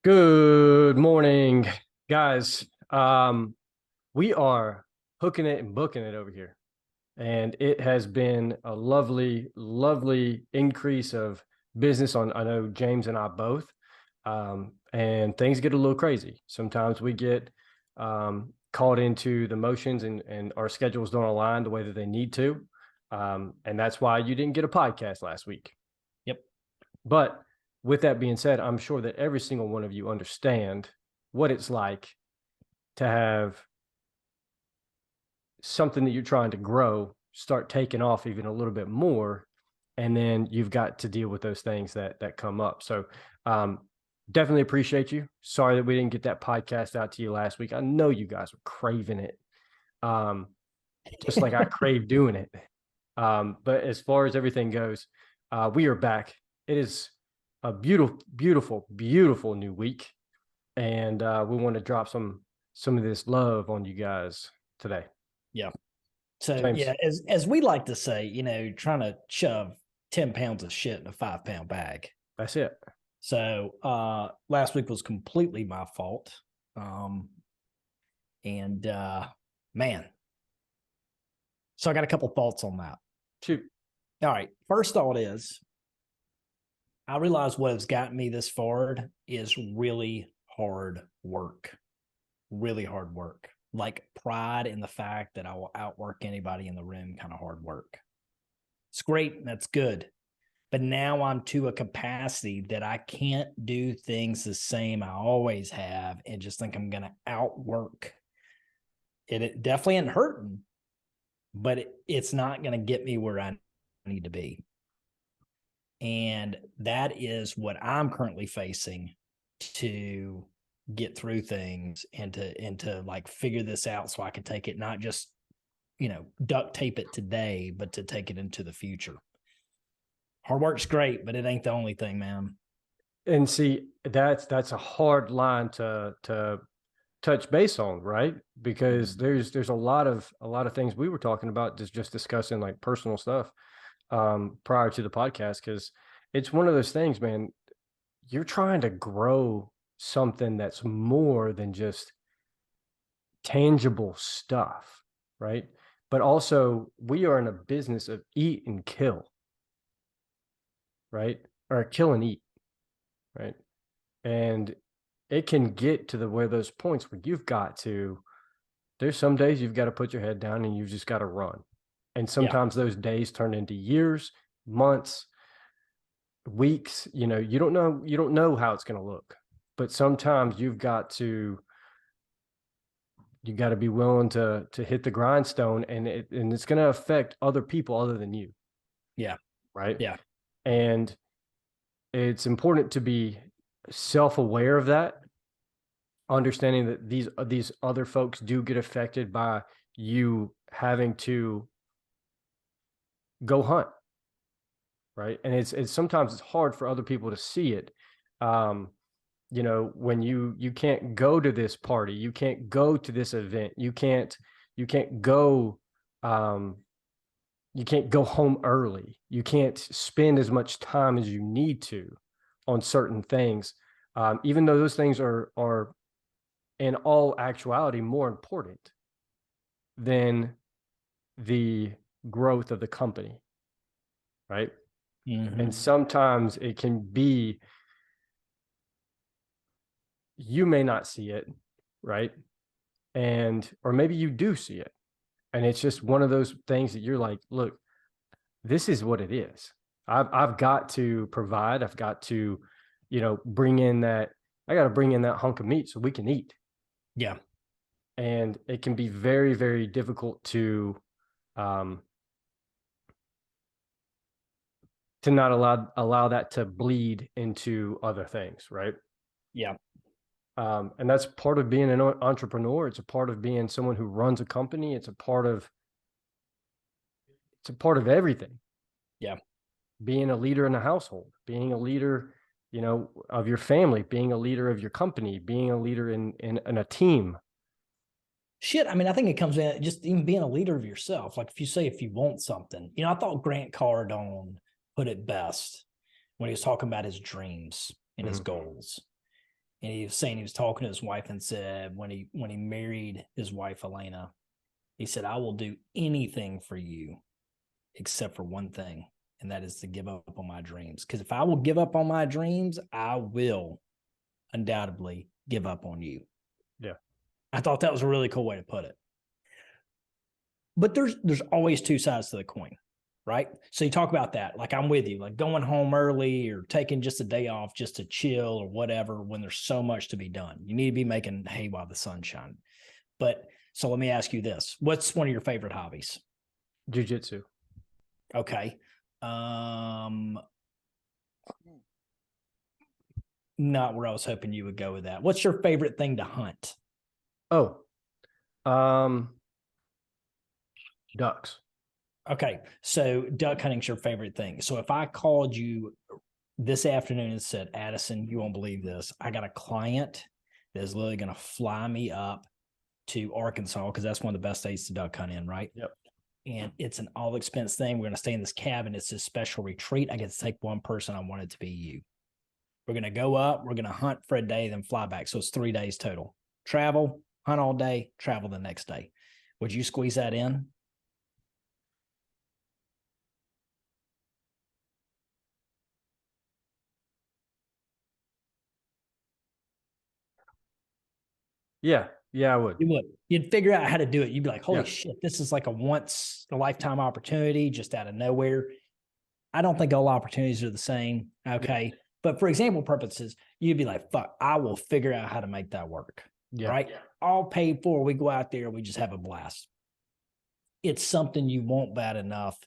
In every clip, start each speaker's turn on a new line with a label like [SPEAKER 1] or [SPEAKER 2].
[SPEAKER 1] Good morning, guys. We are hooking it and booking it over here. And it has been a lovely, lovely increase of business on, I know James and I both. And things get a little crazy. Sometimes we get caught into the motions and our schedules don't align the way that they need to. And that's why you didn't get a podcast last week.
[SPEAKER 2] Yep.
[SPEAKER 1] But with that being said, I'm sure that every single one of you understand what it's like to have something that you're trying to grow start taking off even a little bit more, and then you've got to deal with those things that come up. So definitely appreciate you. Sorry that we didn't get that podcast out to you last week. I know you guys were craving it, just like I crave doing it. But as far as everything goes, we are back. It is a beautiful, beautiful, beautiful new week, and we want to drop some of this love on you guys today.
[SPEAKER 2] Yeah. So
[SPEAKER 1] James.
[SPEAKER 2] yeah, as we like to say, trying to shove 10 pounds of shit in a 5-pound bag.
[SPEAKER 1] That's it.
[SPEAKER 2] So last week was completely my fault. Man. So I got a couple thoughts on that.
[SPEAKER 1] Shoot.
[SPEAKER 2] All right. First thought is, I realize what has gotten me this far is really hard work. Really hard work. Like pride in the fact that I will outwork anybody in the room kind of hard work. It's great. That's good. But now I'm to a capacity that I can't do things the same I always have and just think I'm going to outwork. It definitely ain't hurting, but it's not going to get me where I need to be. And that is what I'm currently facing to get through things and to like figure this out so I can take it, not just, duct tape it today, but to take it into the future. Hard work's great, but it ain't the only thing, man.
[SPEAKER 1] And see, that's a hard line to touch base on, right? Because there's a lot of things we were talking about, just discussing like personal stuff prior to the podcast, because it's one of those things, man. You're trying to grow something that's more than just tangible stuff, right? But also, we are in a business of eat and kill, right? Or kill and eat, right? And it can get to where those points where there's some days you've got to put your head down and you've just got to run. And sometimes those days turn into years, months, weeks. You don't know how it's going to look, but sometimes you got to be willing to hit the grindstone, and it's going to affect other people other than you.
[SPEAKER 2] Yeah.
[SPEAKER 1] Right.
[SPEAKER 2] Yeah.
[SPEAKER 1] And it's important to be self-aware of that, understanding that these other folks do get affected by you having to go hunt, right? And it's sometimes it's hard for other people to see it. When you can't go to this party, you can't go to this event, you can't go you can't go home early, you can't spend as much time as you need to on certain things, even though those things are in all actuality more important than the growth of the company, right? Mm-hmm. And sometimes it can be, you may not see it, right? Or maybe you do see it, and it's just one of those things that you're like, look, this is what it is. I've got to provide. I've got to, bring in that hunk of meat so we can eat.
[SPEAKER 2] Yeah.
[SPEAKER 1] And it can be very, very difficult to not allow that to bleed into other things, right?
[SPEAKER 2] Yeah.
[SPEAKER 1] And that's part of being an entrepreneur. It's a part of being someone who runs a company. It's a part of everything.
[SPEAKER 2] Yeah.
[SPEAKER 1] Being a leader in a household, being a leader, of your family, being a leader of your company, being a leader in a team.
[SPEAKER 2] Shit, I mean, I think it comes in just even being a leader of yourself. Like if you say if you want something, I thought Grant Cardone put it best when he was talking about his dreams and his goals. And he was saying he was talking to his wife and said when he married his wife Elena, he said, "I will do anything for you except for one thing, and that is to give up on my dreams. Because if I will give up on my dreams, I will undoubtedly give up on you."
[SPEAKER 1] Yeah.
[SPEAKER 2] I thought that was a really cool way to put it. But there's always two sides to the coin, right? So you talk about that. Like I'm with you, like going home early or taking just a day off just to chill or whatever when there's so much to be done. You need to be making hay while the sun's shining. But so let me ask you this. What's one of your favorite hobbies?
[SPEAKER 1] Jiu-jitsu.
[SPEAKER 2] Okay. Not where I was hoping you would go with that. What's your favorite thing to hunt?
[SPEAKER 1] Oh, ducks.
[SPEAKER 2] Okay. So duck hunting's your favorite thing. So if I called you this afternoon and said, Addison, you won't believe this. I got a client that is literally going to fly me up to Arkansas because that's one of the best states to duck hunt in, right?
[SPEAKER 1] Yep.
[SPEAKER 2] And it's an all expense thing. We're going to stay in this cabin. It's a special retreat. I get to take one person. I want it to be you. We're going to go up. We're going to hunt for a day, then fly back. So it's 3 days total. Travel, hunt all day, travel the next day. Would you squeeze that in?
[SPEAKER 1] Yeah. Yeah, I would.
[SPEAKER 2] You would. You'd figure out how to do it. You'd be like, holy
[SPEAKER 1] Yeah.
[SPEAKER 2] shit, this is like a once a lifetime opportunity just out of nowhere. I don't think all opportunities are the same. Okay.
[SPEAKER 1] Yeah.
[SPEAKER 2] But for example purposes, you'd be like, fuck, I will figure out how to make that work.
[SPEAKER 1] Yeah.
[SPEAKER 2] Right. All paid for. We go out there, we just have a blast. It's something you want bad enough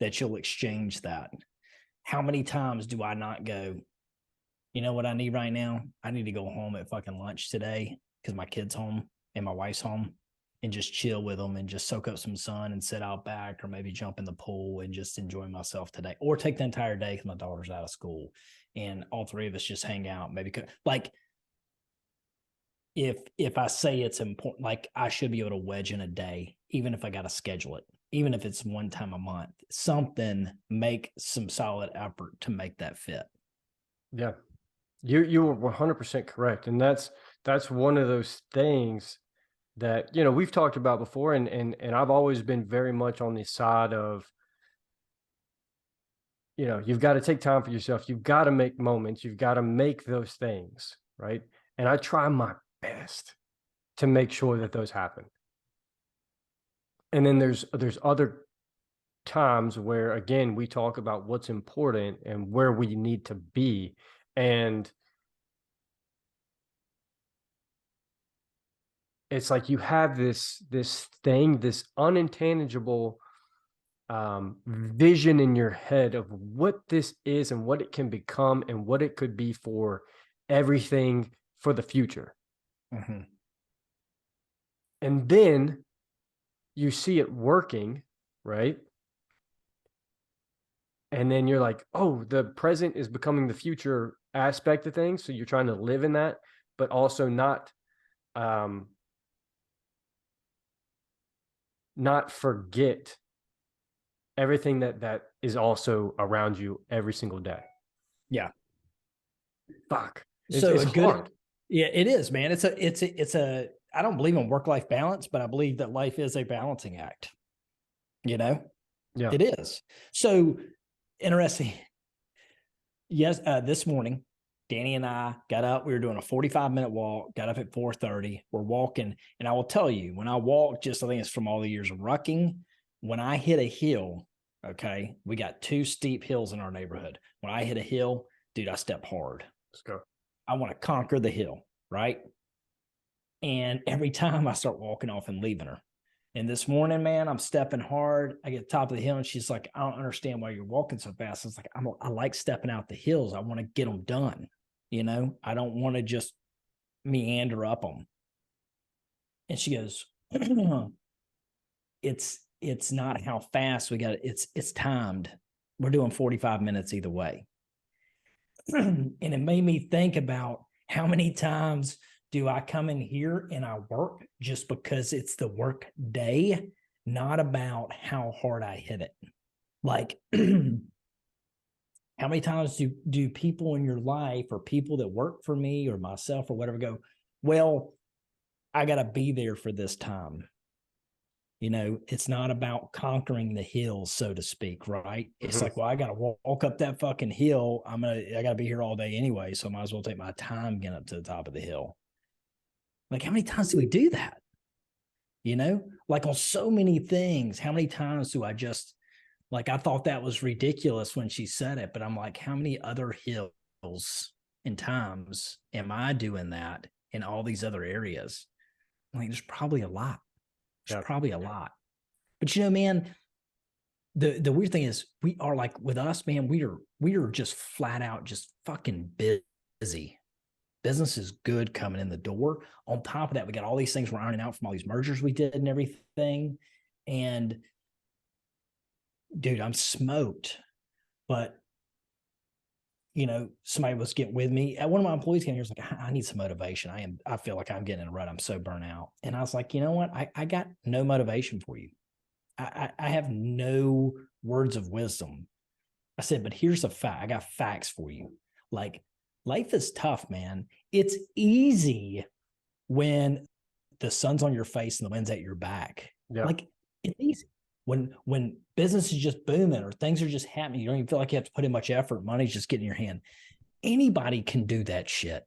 [SPEAKER 2] that you'll exchange that. How many times do I not go, you know what I need right now? I need to go home at fucking lunch today because my kid's home and my wife's home and just chill with them and just soak up some sun and sit out back or maybe jump in the pool and just enjoy myself today or take the entire day because my daughter's out of school and all three of us just hang out. Maybe like if I say it's important, like I should be able to wedge in a day, even if I got to schedule it, even if it's one time a month, something, make some solid effort to make that fit.
[SPEAKER 1] Yeah. You were 100% correct. And that's one of those things that, we've talked about before. And I've always been very much on the side of, you've got to take time for yourself. You've got to make moments. You've got to make those things. Right. And I try my best to make sure that those happen. And then there's other times where, again, we talk about what's important and where we need to be. And it's like you have this thing, this unintangible vision in your head of what this is and what it can become and what it could be for everything for the future.
[SPEAKER 2] Mm-hmm.
[SPEAKER 1] And then you see it working, right? And then you're like, oh, the present is becoming the future aspect of things. So you're trying to live in that, but also not forget everything that is also around you every single day.
[SPEAKER 2] Yeah.
[SPEAKER 1] Fuck.
[SPEAKER 2] So
[SPEAKER 1] it's hard.
[SPEAKER 2] Yeah, it is, man. It's a, I don't believe in work-life balance, but I believe that life is a balancing act. Yeah. It is. So interesting. Yes. This morning, Danny and I got up. We were doing a 45-minute walk, got up at 4:30. We're walking. And I will tell you, when I walk, I think it's from all the years of rucking, when I hit a hill, okay, we got 2 steep hills in our neighborhood. When I hit a hill, dude, I step hard.
[SPEAKER 1] Let's go.
[SPEAKER 2] I want to conquer the hill, right? And every time I start walking off and leaving her. And this morning, man, I'm stepping hard. I get to the top of the hill and she's like, I don't understand why you're walking so fast. I was like, I like stepping out the hills. I want to get them done. I don't want to just meander up them. And she goes, it's not how fast we got it. It's timed. We're doing 45 minutes either way. And it made me think about how many times Do I come in here and I work just because it's the work day, not about how hard I hit it? Like, how many times do people in your life or people that work for me or myself or whatever go, well, I got to be there for this time. You know, it's not about conquering the hills, so to speak, right? It's
[SPEAKER 1] Mhm.
[SPEAKER 2] like, well, I got to walk up that fucking hill. I got to be here all day anyway. So I might as well take my time getting up to the top of the hill. Like, how many times do we do that? You know, like on so many things, how many times do I just, like, I thought that was ridiculous when she said it, but I'm like, how many other hills and times am I doing that in all these other areas? Like, there's probably a lot. There's
[SPEAKER 1] Yeah.
[SPEAKER 2] probably a lot. But you know, man, the weird thing is we are like with us, man, we are just flat out just fucking busy. Business is good coming in the door. On top of that, we got all these things we're ironing out from all these mergers we did and everything. And dude, I'm smoked. But you know, somebody was getting with me. One of my employees came here was like, I need some motivation. I feel like I'm getting in a rut. I'm so burnt out. And I was like, you know what? I got no motivation for you. I have no words of wisdom. I said, but here's a fact. I got facts for you. Like, life is tough, man. It's easy when the sun's on your face and the wind's at your back.
[SPEAKER 1] Yeah.
[SPEAKER 2] Like, it's easy. When business is just booming or things are just happening, you don't even feel like you have to put in much effort. Money's just getting in your hand. Anybody can do that shit.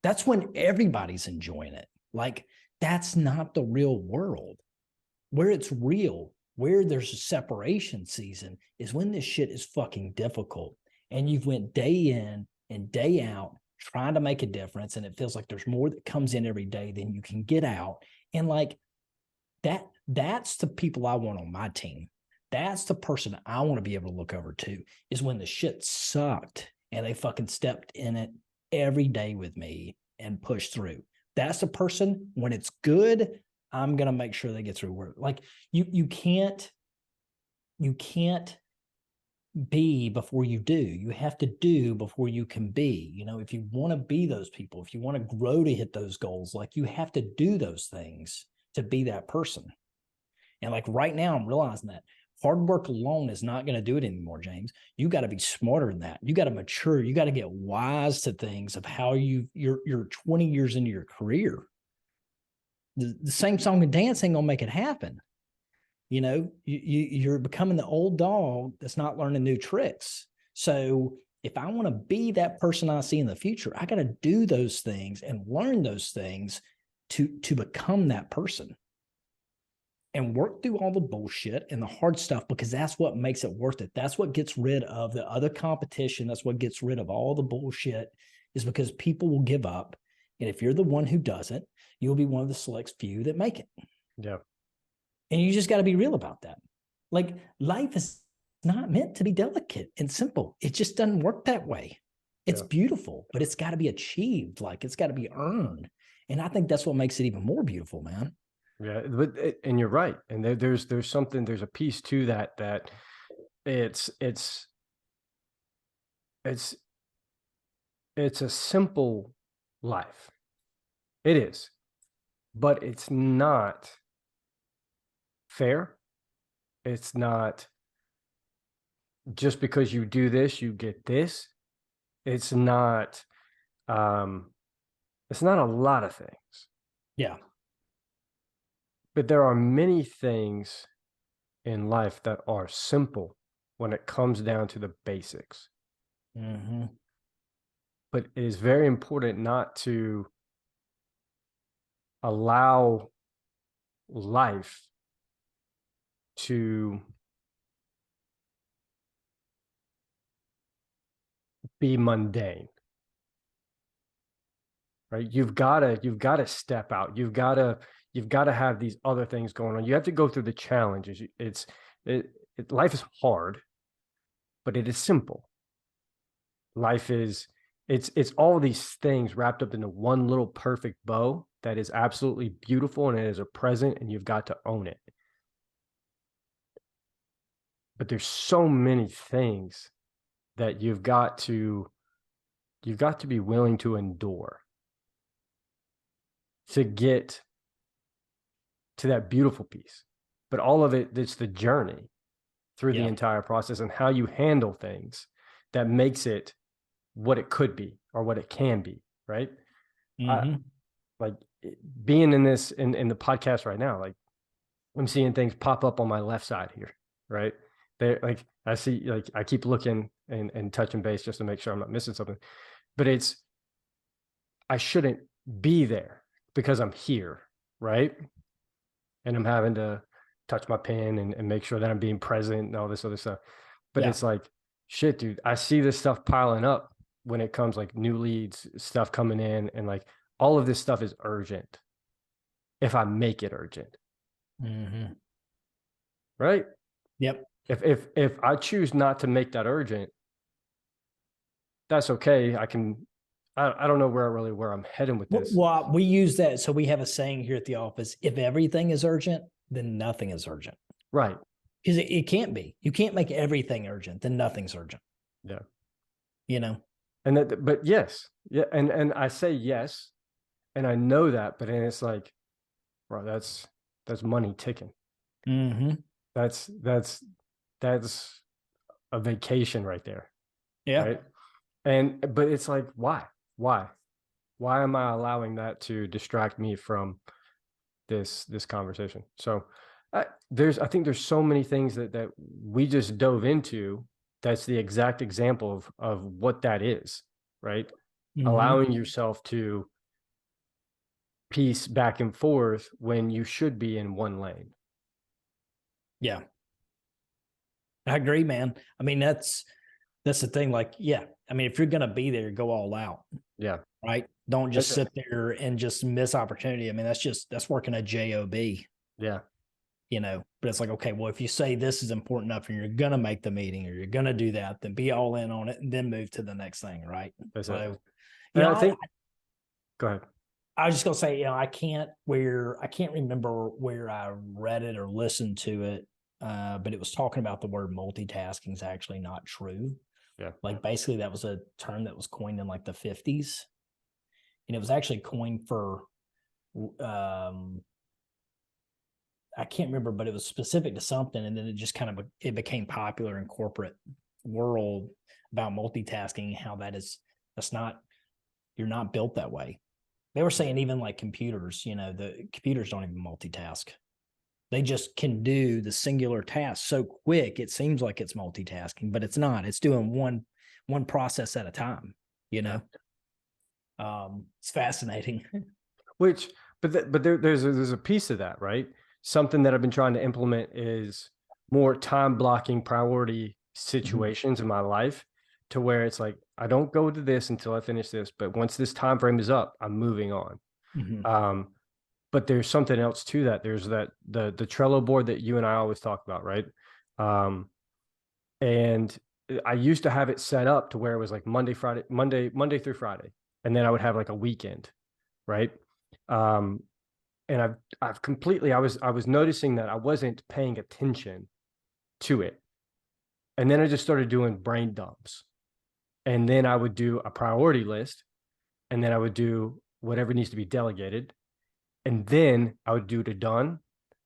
[SPEAKER 2] That's when everybody's enjoying it. Like, that's not the real world. Where it's real, where there's a separation season is when this shit is fucking difficult. And you've went day in and day out trying to make a difference. And it feels like there's more that comes in every day than you can get out. And like that's the people I want on my team. That's the person I want to be able to look over to, is when the shit sucked and they fucking stepped in it every day with me and pushed through. That's the person when it's good, I'm gonna make sure they get through work. Like you can't be before you do. You have to do before you can be. You know, if you want to be those people, if you want to grow to hit those goals, like you have to do those things to be that person. And like right now, I'm realizing that hard work alone is not going to do it anymore, James. You got to be smarter than that. You got to mature. You got to get wise to things of how you're 20 years into your career. The same song and dance ain't gonna make it happen. You know, you're becoming the old dog that's not learning new tricks. So if I want to be that person I see in the future, I got to do those things and learn those things to become that person and work through all the bullshit and the hard stuff, because that's what makes it worth it. That's what gets rid of the other competition. That's what gets rid of all the bullshit, is because people will give up. And if you're the one who doesn't, you'll be one of the select few that make it.
[SPEAKER 1] Yeah.
[SPEAKER 2] And you just got to be real about that. Like, life is not meant to be delicate and simple. It just doesn't work that way. It's
[SPEAKER 1] Yeah.
[SPEAKER 2] beautiful, but it's got to be achieved. Like, it's got to be earned. And I think that's what makes it even more beautiful, man.
[SPEAKER 1] Yeah, but and you're right. And there's something, there's a piece to that it's it's it's it's a simple life. It is, but it's not fair. It's not just because you do this, you get this. It's not um it's not a lot of things,
[SPEAKER 2] Yeah.
[SPEAKER 1] but there are many things in life that are simple when it comes down to the basics.
[SPEAKER 2] Mm-hmm.
[SPEAKER 1] But it is very important not to allow life to be mundane, right? You've got to step out. You've got to have these other things going on. You have to go through the challenges. Life is hard, but it is simple. Life is it's all these things wrapped up into one little perfect bow that is absolutely beautiful, and it is a present, and you've got to own it. But there's so many things that you've got to be willing to endure. to get to that beautiful piece. But all of it's the journey through the entire process and how you handle things that makes it what it could be or what it can be, right? Like being in this in the podcast right now, like I'm seeing things pop up on my left side here, right? They like I see, like I keep looking and touching base just to make sure I'm not missing something. But I shouldn't be there because I'm here, right? And I'm having to touch my pen and make sure that I'm being present and all this other stuff. But it's like, shit, dude, I see this stuff piling up when it comes like new leads, stuff coming in, and like all of this stuff is urgent if I make it urgent. Right?
[SPEAKER 2] Yep.
[SPEAKER 1] If I choose not to make that urgent, that's okay. I don't know where I'm heading with this.
[SPEAKER 2] Well, we use that. So we have a saying here at the office: if everything is urgent, then nothing is urgent.
[SPEAKER 1] Right.
[SPEAKER 2] Because it can't be. You can't make everything urgent, then nothing's urgent.
[SPEAKER 1] Yeah.
[SPEAKER 2] You know?
[SPEAKER 1] And that, but yes. Yeah. And I say yes. And I know that, but then it's like, bro, that's money ticking. That's a vacation right there.
[SPEAKER 2] Yeah.
[SPEAKER 1] Right. But it's like, why am I allowing that to distract me from this conversation? So I think there's so many things that we just dove into. That's the exact example of what that is, right? Allowing yourself to piece back and forth when you should be in one lane.
[SPEAKER 2] Yeah. I agree, man. I mean, that's the thing. Like, yeah. I mean, if you're going to be there, go all out.
[SPEAKER 1] Yeah.
[SPEAKER 2] Right. Don't just sit there and just miss opportunity. I mean, that's working a job.
[SPEAKER 1] Yeah.
[SPEAKER 2] You know, but it's like, okay, well, if you say this is important enough and you're going to make the meeting or you're going to do that, then be all in on it and then move to the next thing. Right.
[SPEAKER 1] That's
[SPEAKER 2] so,
[SPEAKER 1] it.
[SPEAKER 2] You know,
[SPEAKER 1] go ahead.
[SPEAKER 2] I was just going to say, you know, I can't remember where I read it or listened to it. But it was talking about the word multitasking is actually not true.
[SPEAKER 1] Yeah.
[SPEAKER 2] Like basically that was a term that was coined in like the 50s. And it was actually coined for, I can't remember, but it was specific to something. And then it just kind of, it became popular in corporate world about multitasking, how you're not built that way. They were saying even like computers, you know, the computers don't even multitask. They just can do the singular task so quick. It seems like it's multitasking, but it's not. It's doing one process at a time, you know? It's fascinating.
[SPEAKER 1] But there's a piece of that, right? Something that I've been trying to implement is more time blocking priority situations in my life, to where it's like, I don't go to this until I finish this, but once this time frame is up, I'm moving on. But there's something else to that. There's the Trello board that you and I always talk about, right? And I used to have it set up to where it was like Monday through Friday, and then I would have like a weekend, right? And I've completely, I was noticing that I wasn't paying attention to it, and then I just started doing brain dumps, and then I would do a priority list, and then I would do whatever needs to be delegated. And then I would do the done.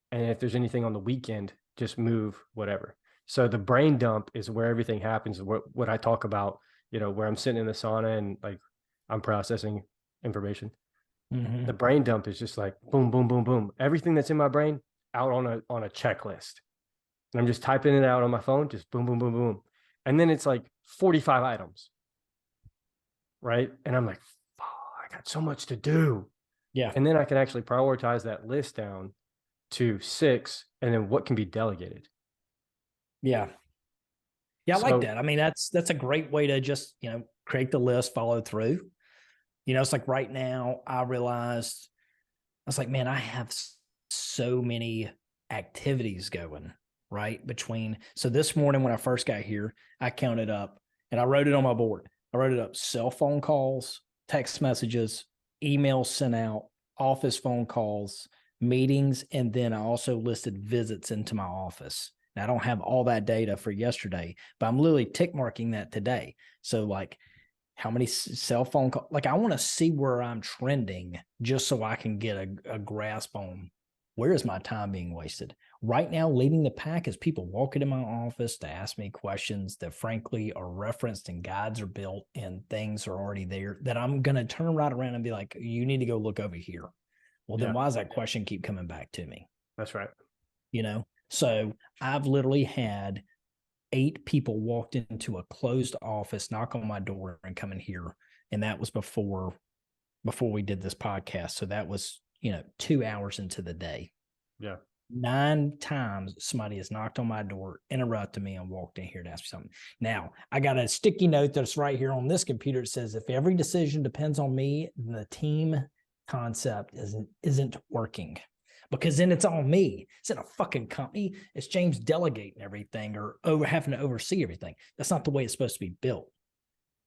[SPEAKER 1] And if there's anything on the weekend, just move whatever. So the brain dump is where everything happens. What I talk about, you know, where I'm sitting in the sauna and like I'm processing information. The brain dump is just like boom, boom, boom, boom. Everything that's in my brain out on a checklist. And I'm just typing it out on my phone, just boom, boom, boom, boom. And then it's like 45 items. Right. And I'm like, I got so much to do.
[SPEAKER 2] Yeah.
[SPEAKER 1] And then I can actually prioritize that list down to 6, and then what can be delegated.
[SPEAKER 2] Yeah. Yeah. I like that. I mean, that's a great way to just, you know, create the list, follow through. You know, it's like right now I realized, I was like, man, I have so many activities going right between. So this morning when I first got here, I counted up and I wrote it on my board. I wrote it up: cell phone calls, text messages, emails sent out, office phone calls, meetings, and then I also listed visits into my office. Now, I don't have all that data for yesterday, but I'm literally tick marking that today. So like How many cell phone calls? Like, I want to see where I'm trending just so I can get a grasp on where is my time being wasted. Right now, leading the pack is people walk into my office to ask me questions that frankly are referenced and guides are built and things are already there that I'm going to turn right around and be like, you need to go look over here. Well, then why does that question keep coming back to me?
[SPEAKER 1] That's right.
[SPEAKER 2] You know, so I've literally had 8 people walked into a closed office, knock on my door and come in here. And that was before we did this podcast. So that was, 2 hours into the day.
[SPEAKER 1] Yeah.
[SPEAKER 2] 9 times somebody has knocked on my door, interrupted me, and walked in here to ask me something. Now, I got a sticky note that's right here on this computer. It says, if every decision depends on me, then the team concept isn't working. Because then it's on me. It's in a fucking company. It's James delegating everything or having to oversee everything. That's not the way it's supposed to be built.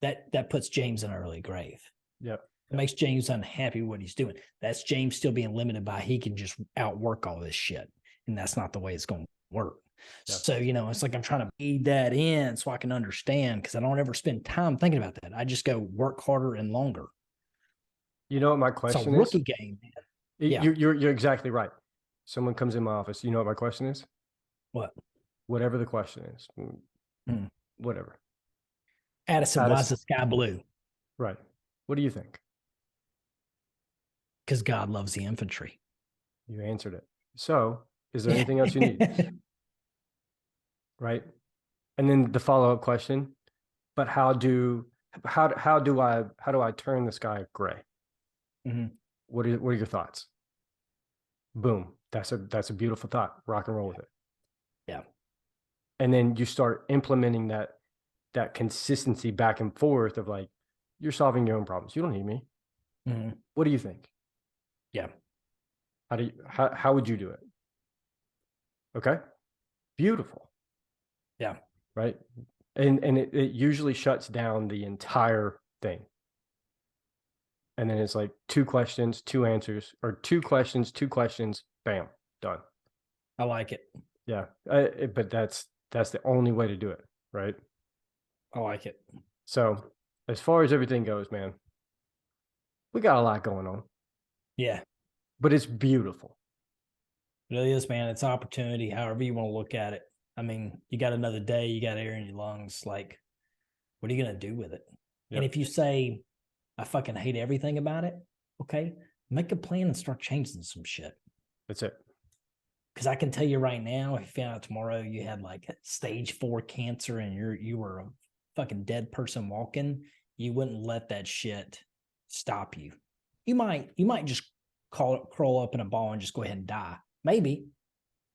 [SPEAKER 2] That puts James in an early grave.
[SPEAKER 1] Yep.
[SPEAKER 2] It makes James unhappy with what he's doing. That's James still being limited by he can just outwork all this shit. And that's not the way it's going to work. Yep. So, it's like I'm trying to feed that in so I can understand, because I don't ever spend time thinking about that. I just go work harder and longer.
[SPEAKER 1] You know what my question is?
[SPEAKER 2] It's a rookie game, man.
[SPEAKER 1] Yeah. You're exactly right. Someone comes in my office. You know what my question is?
[SPEAKER 2] What?
[SPEAKER 1] Whatever the question is. Whatever.
[SPEAKER 2] Addison, why is the sky blue?
[SPEAKER 1] Right. What do you think?
[SPEAKER 2] Because God loves the infantry.
[SPEAKER 1] You answered it. So is there anything else you need? Right. And then the follow-up question, but how do I turn the sky gray?
[SPEAKER 2] Mm-hmm.
[SPEAKER 1] What are your thoughts? Boom. That's a beautiful thought. Rock and roll with it.
[SPEAKER 2] Yeah.
[SPEAKER 1] And then you start implementing that consistency back and forth of like, you're solving your own problems. You don't need me.
[SPEAKER 2] Mm-hmm.
[SPEAKER 1] What do you think?
[SPEAKER 2] Yeah.
[SPEAKER 1] How would you do it? Okay. Beautiful.
[SPEAKER 2] Yeah.
[SPEAKER 1] Right. And it usually shuts down the entire thing. And then it's like 2 questions, 2 answers, or 2 questions, 2 questions, bam, done.
[SPEAKER 2] I like it.
[SPEAKER 1] Yeah. But that's the only way to do it. Right.
[SPEAKER 2] I like it.
[SPEAKER 1] So as far as everything goes, man, we got a lot going on.
[SPEAKER 2] Yeah.
[SPEAKER 1] But it's beautiful.
[SPEAKER 2] It really is, man. It's opportunity, however you want to look at it. I mean, you got another day, you got air in your lungs. Like, what are you going to do with it? Yep. And if you say, I fucking hate everything about it, okay, make a plan and start changing some shit.
[SPEAKER 1] That's it.
[SPEAKER 2] Because I can tell you right now, if you found out tomorrow you had like stage 4 cancer and you were a fucking dead person walking, you wouldn't let that shit stop you. You might just crawl up in a ball and just go ahead and die. Maybe,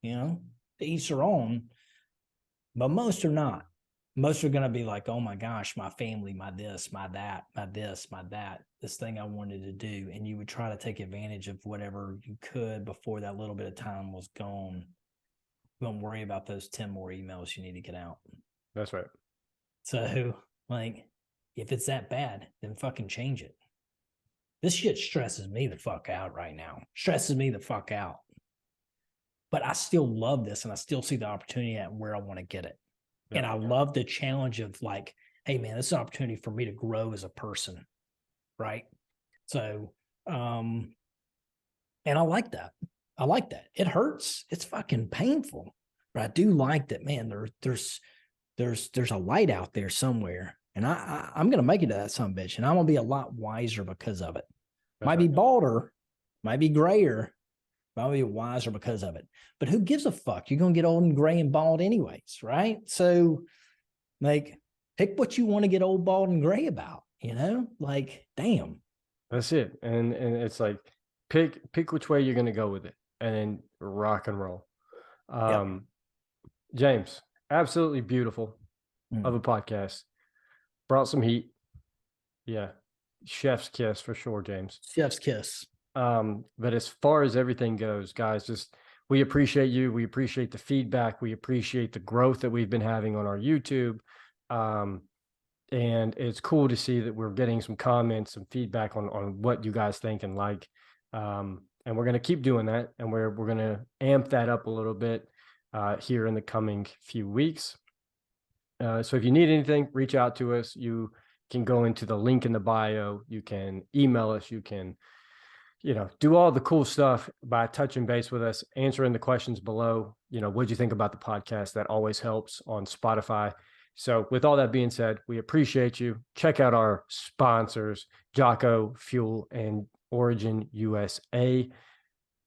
[SPEAKER 2] to each their own, but most are not. Most are going to be like, oh my gosh, my family, my this, my that, my this, my that, this thing I wanted to do. And you would try to take advantage of whatever you could before that little bit of time was gone. Don't worry about those 10 more emails you need to get out.
[SPEAKER 1] That's right.
[SPEAKER 2] So, like, if it's that bad, then fucking change it. This shit stresses me the fuck out right now. Stresses me the fuck out. But I still love this, and I still see the opportunity at where I want to get it. Yeah. And I love the challenge of like, hey man, this is an opportunity for me to grow as a person. Right. So, and I like that. I like that. It hurts. It's fucking painful, but I do like that, man. There's a light out there somewhere, and I'm going to make it to that son bitch, and I'm going to be a lot wiser because of it. That's might right. be balder, might be grayer, but I'll be wiser because of it. But who gives a fuck? You're going to get old and gray and bald anyways, right? So, like, pick what you want to get old, bald, and gray about, Like, damn.
[SPEAKER 1] That's it. And it's like, pick which way you're going to go with it, and then rock and roll. Yep. James, absolutely beautiful of a podcast. Brought some heat. Yeah. Chef's kiss for sure, James.
[SPEAKER 2] Chef's kiss.
[SPEAKER 1] But as far as everything goes, guys, just we appreciate you. We appreciate the feedback. We appreciate the growth that we've been having on our YouTube. And it's cool to see that we're getting some comments, some feedback on what you guys think and like. And we're going to keep doing that. And we're going to amp that up a little bit here in the coming few weeks. So if you need anything, reach out to us. You can go into the link in the bio. You can email us. You can, do all the cool stuff by touching base with us, answering the questions below. What'd you think about the podcast? That always helps on Spotify. So with all that being said, we appreciate you. Check out our sponsors, Jocko Fuel and Origin USA.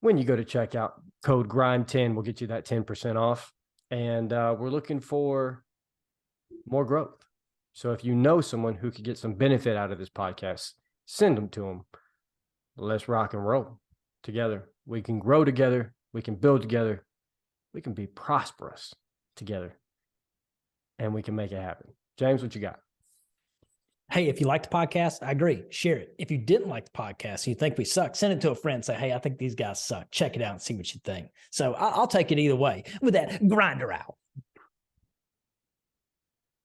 [SPEAKER 1] When you go to checkout, code GRIND10 will get you that 10% off. And we're looking for more growth. So if you know someone who could get some benefit out of this podcast, send them to them. Let's rock and roll together. We can grow together. We can build together. We can be prosperous together. And we can make it happen. James, what you got?
[SPEAKER 2] Hey, if you like the podcast, I agree. Share it. If you didn't like the podcast, you think we suck, send it to a friend. Say, hey, I think these guys suck. Check it out and see what you think. So I'll take it either way. With that, grinder out.